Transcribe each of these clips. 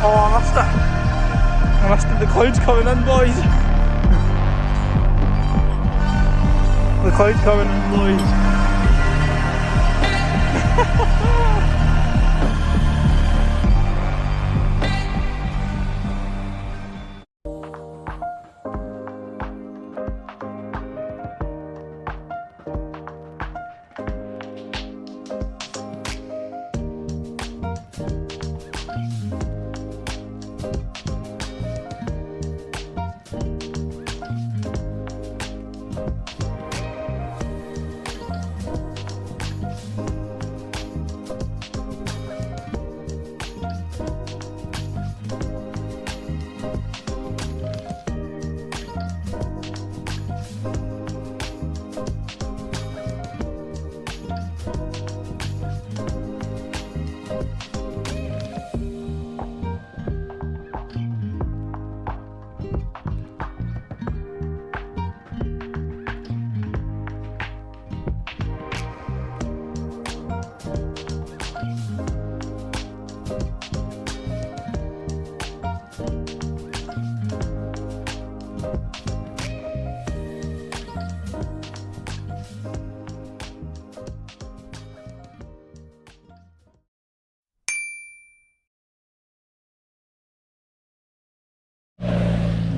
I missed it. The cloud's coming in, boys. The cloud's coming in, boys.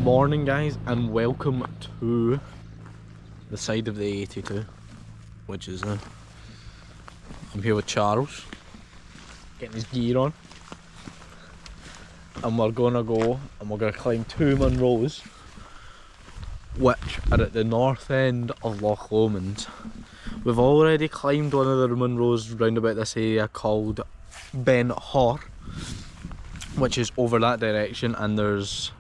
Morning guys, and welcome to the side of the 82, which is I'm here with Charles, getting his gear on, and we're gonna go and we're gonna climb two munros which are at the north end of Loch Lomond. We've already climbed one of the munros round about this area called Beinn, which is over that direction, and there's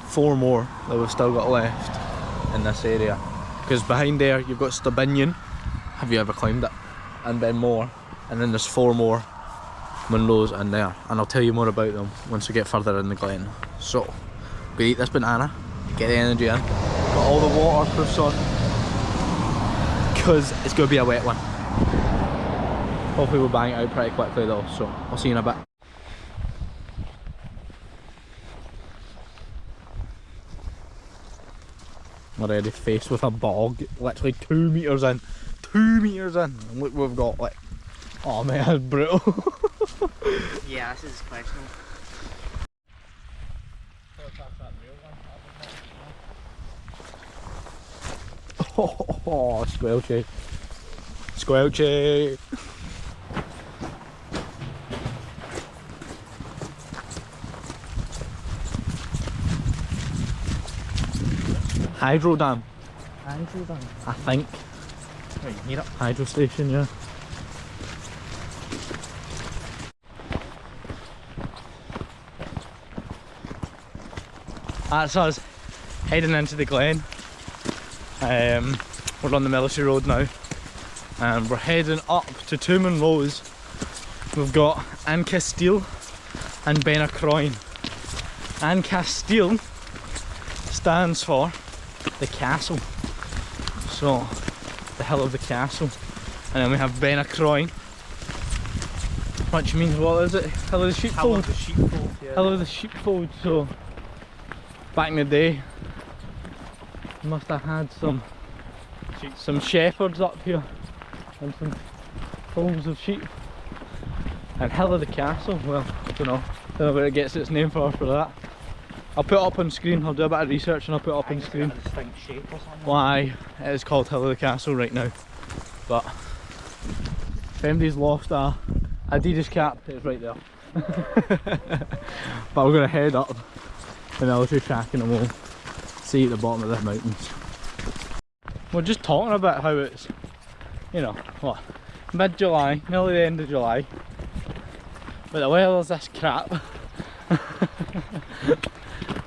4 more that we've still got left in this area, because behind there you've got Beinn. Have you ever climbed it? And then more, and then there's 4 more munros in there, and I'll tell you more about them once we get further in the glen. So we eat this banana, get the energy in, got all the waterproofs on because it's going to be a wet one. Hopefully we'll bang it out pretty quickly though, so I'll see you in a bit. Already faced with a bog, literally 2 metres in. 2 metres in! And look, we've got like, oh man, that's brutal. Yeah, this is questionable. Oh, squelchy. Squelchy! Hydro dam. Hydro dam? I think. Oh, you can hear it. Hydro station, yeah. That's us heading into the glen. We're on the military road now, and we're heading up to 2 munros. We've got An Caisteal and Beinn. An Caisteal stands for the castle, so the hill of the castle, and then we have Beinn, which means, what is it? Hill of the sheepfold. Hill of the sheepfold, yeah. Hill of the sheepfold. So back in the day, you must have had some shepherds up here and some folds of sheep. And Hill of the Castle, well, I don't know where it gets its name for that. I'll put it up on screen, I'll do a bit of research and I'll put it up on screen why it is called Hill of the Castle right now. But if anybody's lost a Adidas cap, it's right there. But we're going to head up the military track and we'll see at the bottom of the mountains. We're just talking about how it's, you know, what, mid-July, nearly the end of July, but the weather's this crap.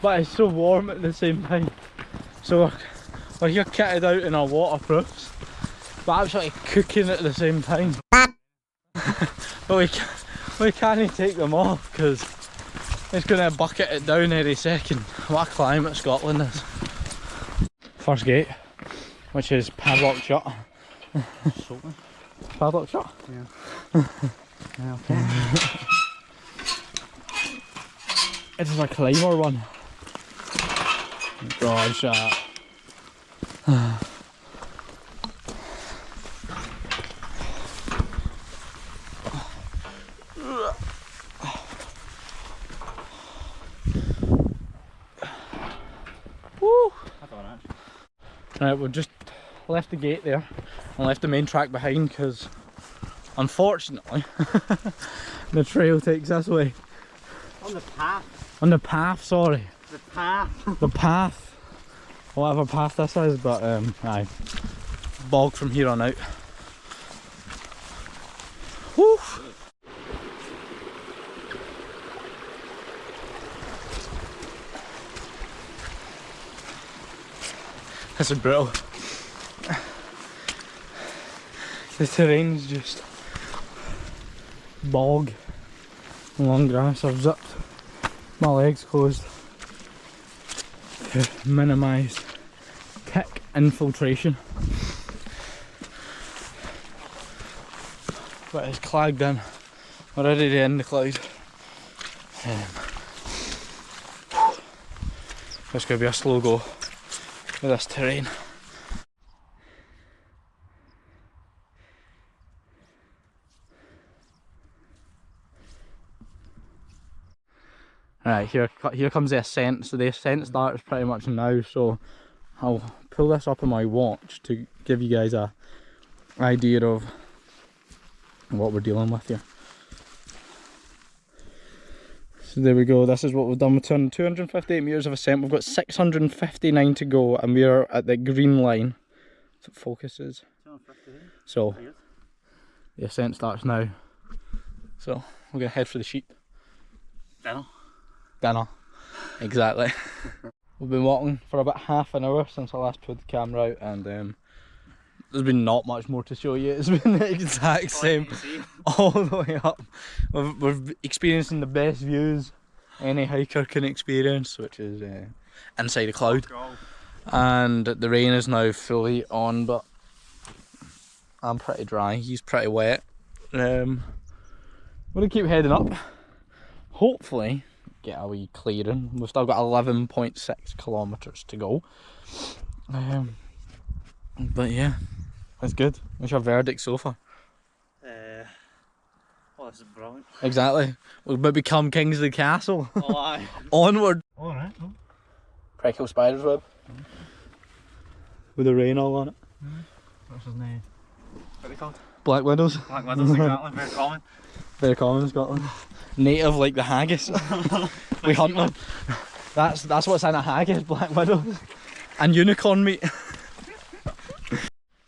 But it's so warm at the same time, so we're here kitted out in our waterproofs, but absolutely cooking at the same time. But we can't take them off because it's going to bucket it down every second. What a climate Scotland is. First gate, which is padlocked shut. Padlocked shut? Yeah. Yeah, okay. It is a climber one. God shot. Woo! Right, we've just left the gate there and left the main track behind because unfortunately the trail takes this way. On the path. On the path, sorry. The path. The path. Whatever path this is, but aye. Bog from here on out. Woo! This is brutal. The terrain's just bog and long grass. I've zipped my legs closed to minimise tick infiltration. But it's clagged in. We're ready to end the cloud. It's going to be a slow go with this terrain. Right, here comes the ascent. So the ascent starts pretty much now, so I'll pull this up on my watch to give you guys a idea of what we're dealing with here. So there we go, this is what we've done. We've turned 258 metres of ascent, we've got 659 to go, and we're at the green line. So it focuses. So the ascent starts now. So we're going to head for the sheep. Dinner. Exactly. We've been walking for about half an hour since I last pulled the camera out, and there's been not much more to show you. It's been the exact same all the way up. We're experiencing the best views any hiker can experience, which is inside a cloud. And the rain is now fully on, but I'm pretty dry, he's pretty wet. We're gonna keep heading up. Hopefully get a wee clearing. We've still got 11.6 kilometres to go. But yeah, that's good. What's your verdict so far? Oh, this is brilliant. Exactly. We've become kings of the castle. Oh, aye. Onward. Alright. Pretty cool spider's web. With the rain all on it. What's his name? What are they called? Black widows. Black widows, exactly. Very common. Very common in Scotland. Native like the haggis. We hunt them. That's what's in a haggis, black widows. And unicorn meat.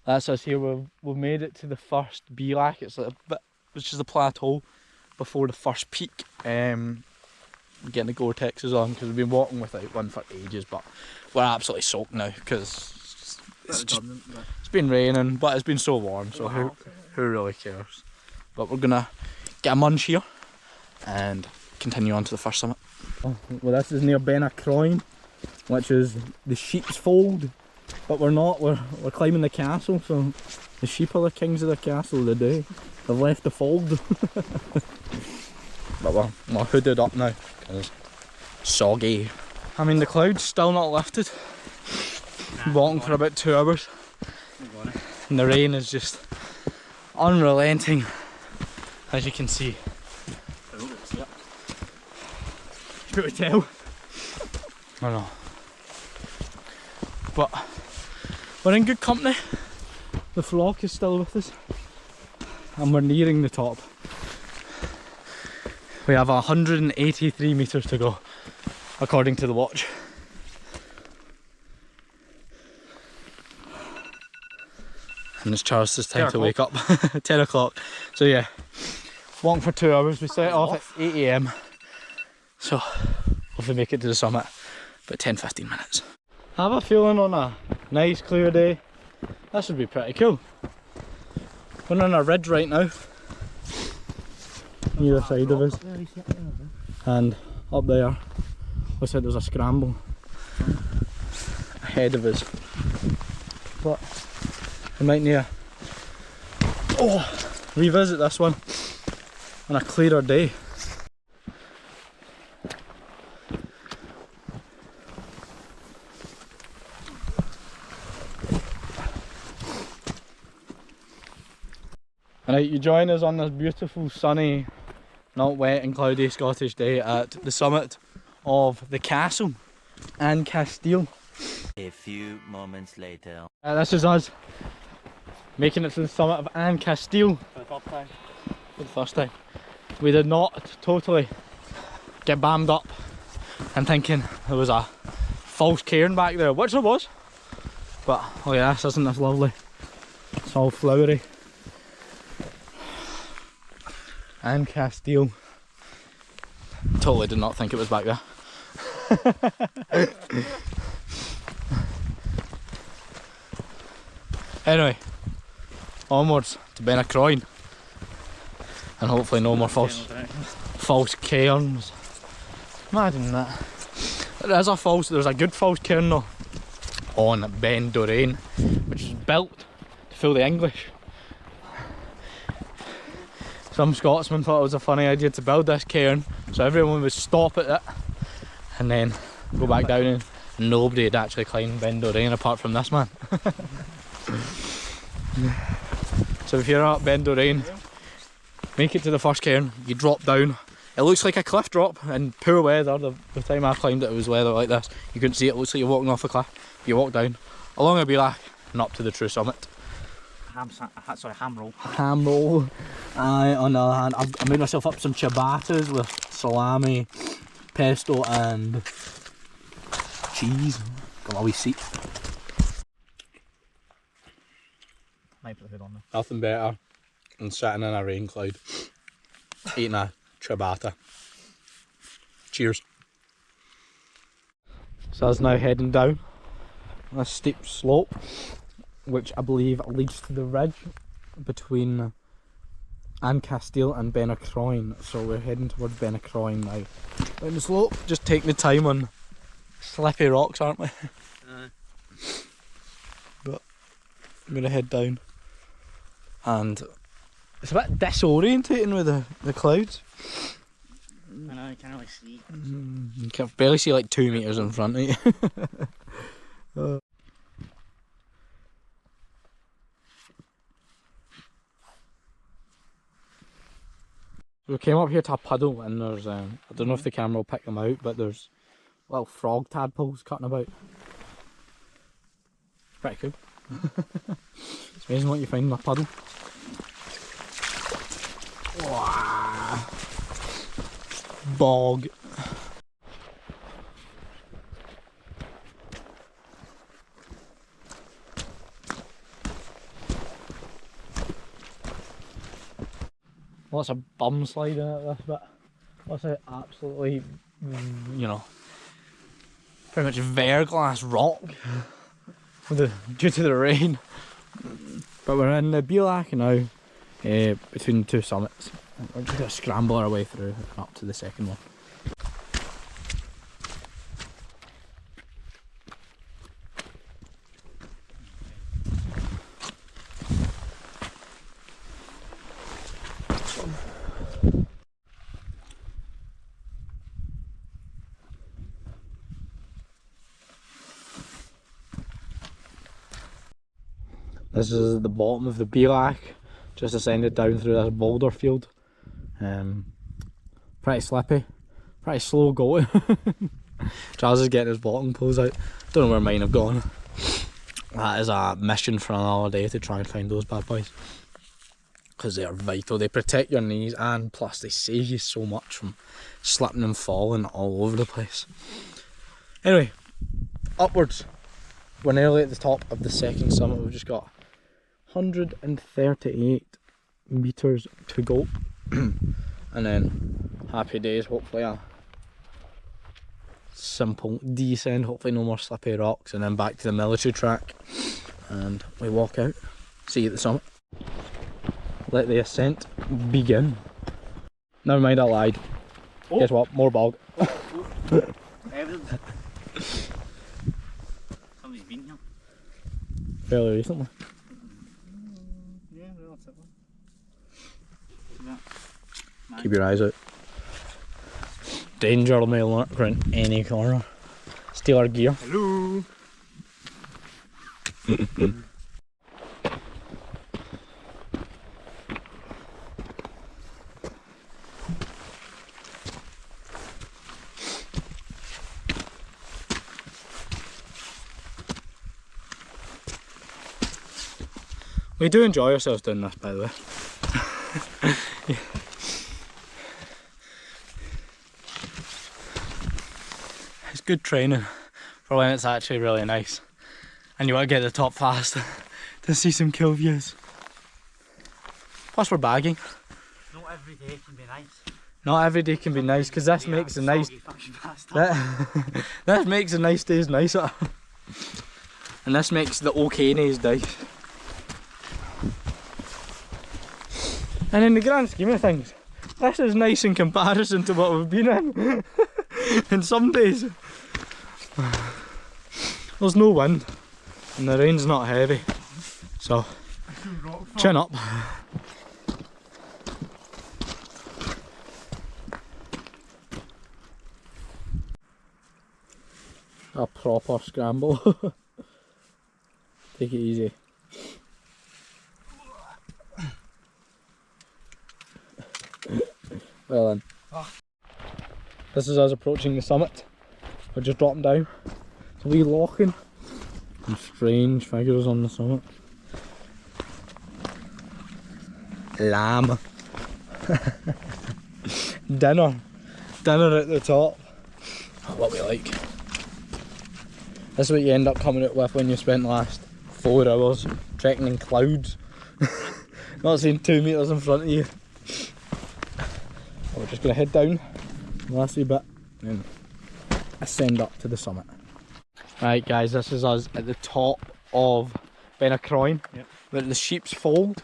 That's us here. We've made it to the first Beinn. It's a bit, which is the plateau before the first peak. Getting the Gore-Texes on because we've been walking without one for ages, but we're absolutely soaked now because it's been raining, but it's been so warm, so who really cares? But we're gonna get a munch here and continue on to the first summit. Well, this is near Beinn, which is the sheep's fold, but we're not. We're climbing the castle, so the sheep are the kings of the castle today. They've left the fold. But we're hooded up now because it's soggy. I mean, the cloud's still not lifted. Walking for about 2 hours, and the rain is just unrelenting, as you can see. You could tell. I know. But we're in good company. The flock is still with us, and we're nearing the top. We have 183 metres to go, according to the watch. And it's Charles' time to wake up. 10 o'clock. So yeah, walking for 2 hours. We set off at 8 AM. So hopefully make it to the summit about 10-15 minutes. I have a feeling on a nice clear day, that should be pretty cool. We're on a ridge right now, on either side of us, and up there looks like there's a scramble ahead of us, but we might need to revisit this one on a clearer day. you join us on this beautiful, sunny, not wet and cloudy Scottish day at the summit of the castle, An Caisteal. A few moments later. This is us making it to the summit of An Caisteal For the first time. for the first time. We did not totally get bammed up and thinking there was a false cairn back there, which there was. But oh yeah, this isn't this lovely? It's all flowery. An Caisteal. Totally did not think it was back there. Anyway, onwards to Beinn, and hopefully no more false cairns. Imagine that. There's a good false cairn though on Beinn, which is built to fool the English. Some Scotsman thought it was a funny idea to build this cairn so everyone would stop at it and then go back down, and nobody had actually climbed Beinn apart from this man. So if you're at Beinn, make it to the first cairn, you drop down. It looks like a cliff drop in poor weather. The time I climbed it, it was weather like this. You couldn't see it, it looks like you're walking off a cliff. You walk down along a Beinn and up to the true summit. Ham roll. Ham roll. On the other hand, I made myself up some ciabattas with salami, pesto and cheese. Got my wee seat. Might put the hood on there. Nothing better than sitting in a rain cloud, eating a ciabatta. Cheers. So I was now heading down a steep slope, which I believe leads to the ridge between An Caisteal and Beinn. So we're heading towards Beinn now. Down the slope, just taking the time on slippy rocks, aren't we? But I'm gonna head down, and it's a bit disorientating with the clouds. I know, you can't really see. You can barely see like 2 meters in front of you. We came up here to a puddle, and there's I don't know if the camera will pick them out, but there's little frog tadpoles cutting about. It's pretty cool. It's amazing what you find in a puddle. Wow. Bog. Lots of bum sliding at this bit. Lots of absolutely, you know, pretty much verglass rock due to the rain. But we're in the Beinn now, between the two summits. We're just going to scramble our way through and up to the second one. This is the bottom of the Beinn, just ascended down through this boulder field. Pretty slippy, pretty slow going. Charles is getting his walking poles out. Don't know where mine have gone. That is a mission for another day to try and find those bad boys, because they are vital. They protect your knees, and plus they save you so much from slipping and falling all over the place. Anyway, upwards. We're nearly at the top of the second summit. We've just got 138 meters to go. And then happy days, hopefully a simple descent, hopefully no more slippy rocks, and then back to the military track, and we walk out. See you at the summit. Let the ascent begin. Never mind, I lied. Oh. Guess what? More bog. Evidence. Somebody's been here. Fairly recently. Yeah, relatively. Keep your eyes out. Danger may lurk around any corner. Steal our gear. Hello. We do enjoy ourselves doing this, by the way. Yeah. It's good training for when it's actually really nice and you want to get to the top fast to see some cool views. Plus we're bagging. Not every day can be nice. Not every day can be nice, because this makes the nice this makes the nice days nicer. And this makes the okay days nice. And in the grand scheme of things, this is nice in comparison to what we've been in. In some days. There's no wind and the rain's not heavy. So chin up. A proper scramble. Take it easy. Well then. This is us approaching the summit. We're just dropping down. It's a wee locking. Some strange figures on the summit. Lamb. Dinner. Dinner at the top. What we like. This is what you end up coming out with when you spent the last 4 hours trekking in clouds. Not seeing 2 metres in front of you. We're just going to head down the last wee bit and ascend up to the summit. Right guys, this is us at the top of Beinn, where the sheep's fold.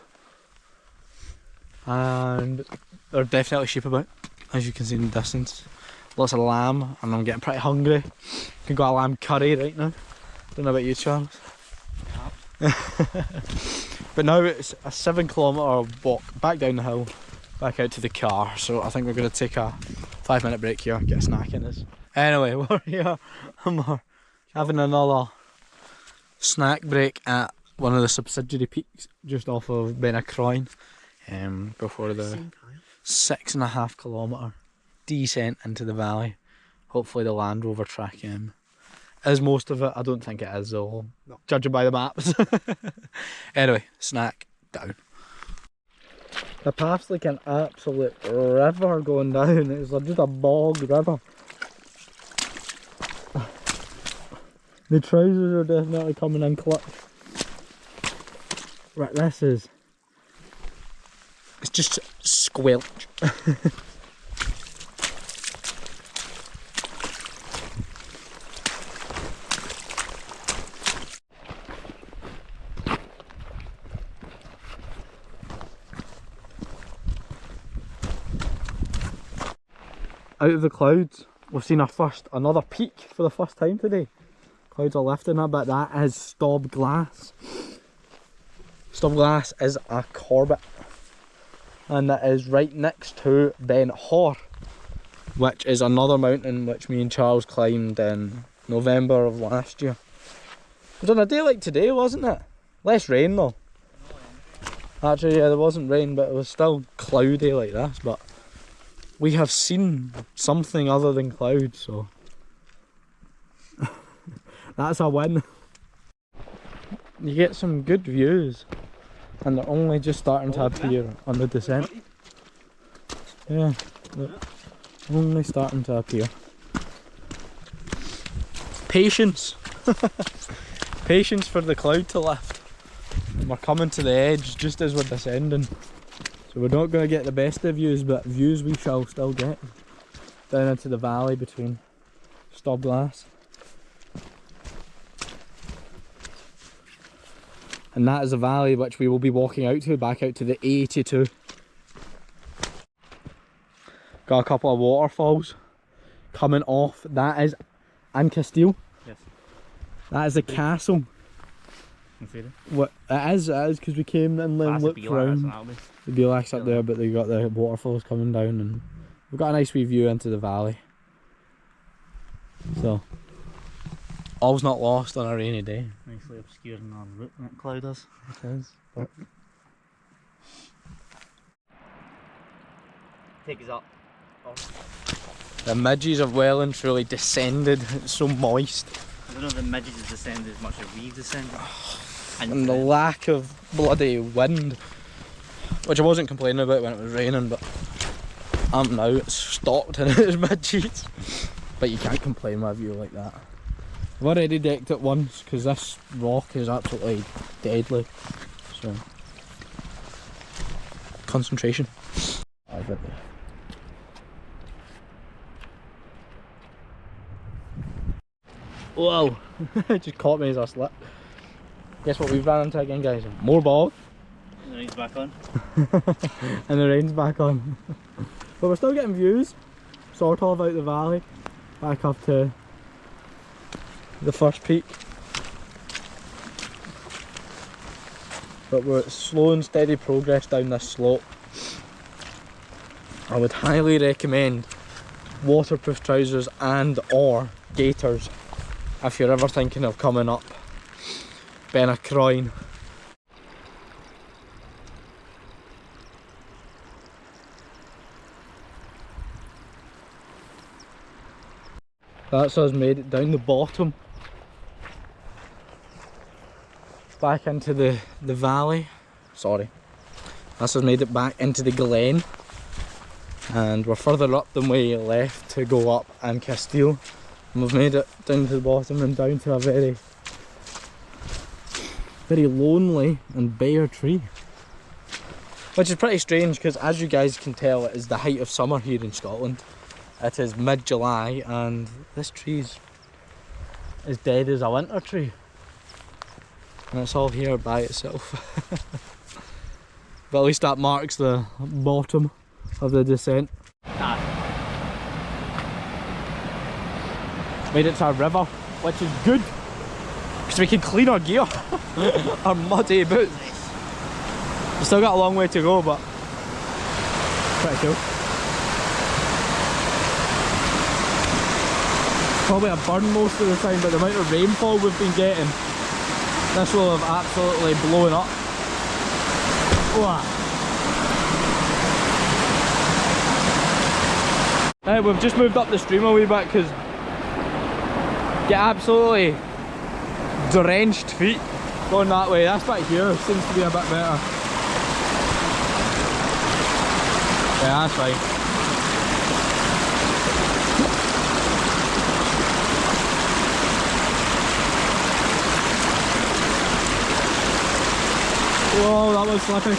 And there are definitely sheep about, as you can see in the distance. Lots of lamb, and I'm getting pretty hungry. Can go a lamb curry right now. Don't know about you, Charles. But now it's a 7 kilometre walk back down the hill, back out to the car. So I think we're going to take a 5-minute break here, get a snack in us. Anyway, we're here and we're having another snack break at one of the subsidiary peaks just off of Beinn, before the 6.5 kilometre descent into the valley. Hopefully the Land Rover track is most of it. I don't think it is though, no, judging by the maps. Anyway, snack down. The path's like an absolute river going down. It's like just a bog river. The trousers are definitely coming in clutch. Right, this is... it's just squelch. Out of the clouds, we've seen another peak for the first time today. Clouds are lifting a bit. That is Stob Glass. Stob Glass is a Corbett, and that is right next to Beinn, which is another mountain which me and Charles climbed in November of last year. It was on a day like today, wasn't it? Less rain though. Actually, yeah, there wasn't rain, but it was still cloudy like this. But we have seen something other than clouds, so that's a win. You get some good views, and they're only just starting to appear on the descent. Yeah, they're only starting to appear. Patience. Patience for the cloud to lift. We're coming to the edge just as we're descending. So we're not going to get the best of views, but views we shall still get. Down into the valley between Stob Glass. And that is a valley which we will be walking out to, back out to the A82. Got a couple of waterfalls coming off. That is An Caisteal. Yes. That is a castle. What it is because we came and then looked around. The Beinn up there, but they got the waterfalls coming down, and we've got a nice wee view into the valley. So, all's not lost on a rainy day. Nicely obscuring our route, that cloud is. It is. But Take us up. the midges have well and truly descended. It's so moist. I don't know if the midges have descended as much as we've descended. and the lack of bloody wind, which I wasn't complaining about when it was raining, but now it's stopped and it's mid-sheets. But you can't complain with a view like that. I've already decked it once because this rock is absolutely deadly. So, concentration. Whoa! It just caught me as I slipped. Guess what we've ran into again, guys? More bog. And the rain's back on. And the rain's back on. But we're still getting views, sort of, out the valley, back up to the first peak. But we're at slow and steady progress down this slope. I would highly recommend waterproof trousers and or gaiters if you're ever thinking of coming up Beinn. That's us made it down the bottom, back into the valley. Sorry, that's us made it back into the glen, and we're further up than we left to go up An Caisteal, and we've made it down to the bottom and down to a very lonely and bare tree, which is pretty strange because, as you guys can tell, it is the height of summer here in Scotland. It is mid-July and this tree's as dead as a winter tree, and it's all here by itself. But at least that marks the bottom of the descent. Made it to a river, which is good because we can clean our gear. Our muddy boots. We've still got a long way to go, but pretty cool. Probably a burn most of the time, but the amount of rainfall we've been getting, this will have absolutely blown up. We've just moved up the stream a wee bit because get absolutely drenched feet going that way. This bit here seems to be a bit better. Yeah, that's fine. Whoa, that was slippy.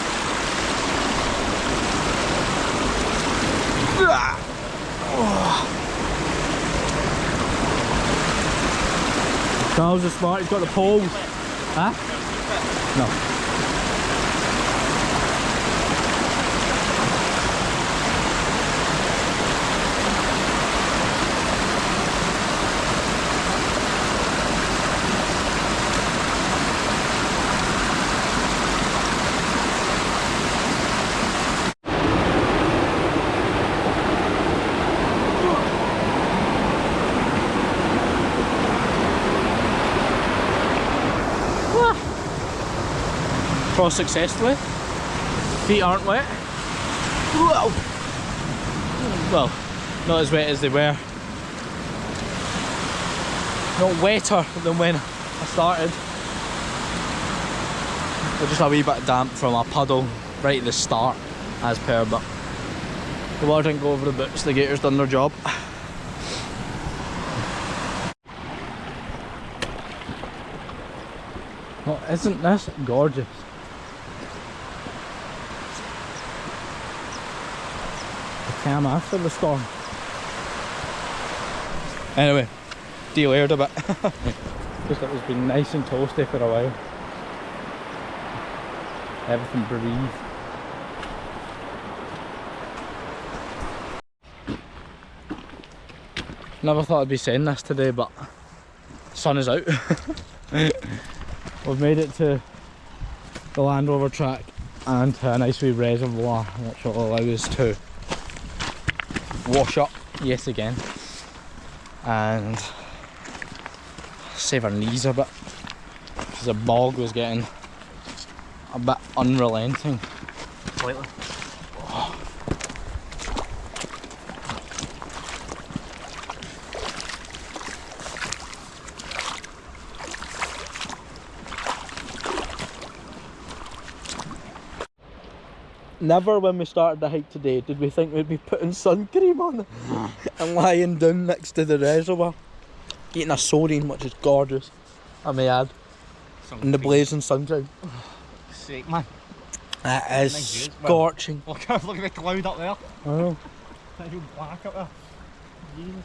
Charles is smart, he's got the poles. Huh? No. Cross successfully. Feet aren't wet. Whoa. Well, not as wet as they were. Not wetter than when I started. But just a wee bit damp from a puddle right at the start, as per, but the water didn't go over the boots, the gaiters done their job. Well, isn't this gorgeous? Cam after the storm. Anyway, delayered a bit. Just it was been nice and toasty for a while. Everything breathed. Never thought I'd be saying this today, but the sun is out. We've made it to the Land Rover track and to a nice wee reservoir which will allow us to wash up yet again and save our knees a bit because the bog was getting a bit unrelenting. Slightly. Never when we started the hike today did we think we'd be putting sun cream on and lying down next to the reservoir. Eating a sodine, which is gorgeous, I may add, in the blazing sunshine. Sake, man. It is Nice view. scorching. Look at the cloud up there. I know. It's all black up there. Jesus.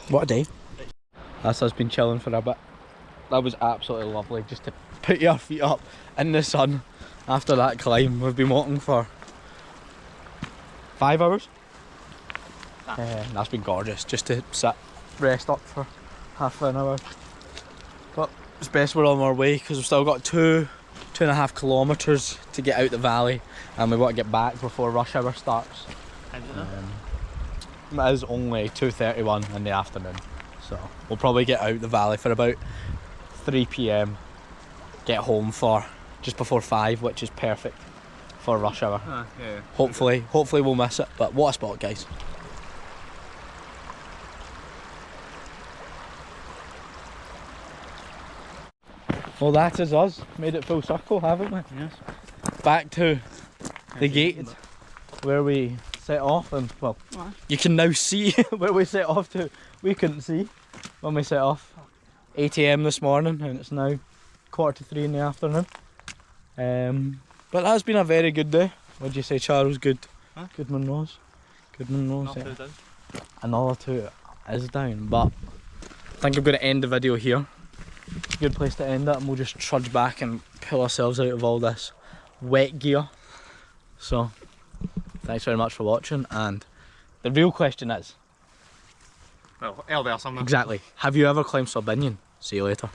What a day. That's us been chilling for a bit. That was absolutely lovely, just to put your feet up in the sun after that climb. We've been walking for 5 hours. That's been gorgeous, just to sit, rest up for half an hour. But it's best we're on our way because we've still got 2.5 kilometres to get out the valley, and we want to get back before rush hour starts. It is only 2:31 in the afternoon, so we'll probably get out the valley for about 3 PM, get home for just before 5, which is perfect for rush hour. Yeah. Hopefully we'll miss it, but what a spot, guys. Well, that is us. Made it full circle, haven't we? Yes. Back to the gate where we set off, and well, you can now see where we set off to. We couldn't see when we set off. 8 AM this morning, and it's now 2:45 in the afternoon. But that's been a very good day. What'd you say, Charles? Good. Huh? Good munros. Good munros. Not Yeah. too down. Another 2 is down, but I think I'm going to end the video here. It's a good place to end it, and we'll just trudge back and pull ourselves out of all this wet gear. So, thanks very much for watching, and the real question is, Well, there somewhere. exactly, have you ever climbed Beinn? See you later.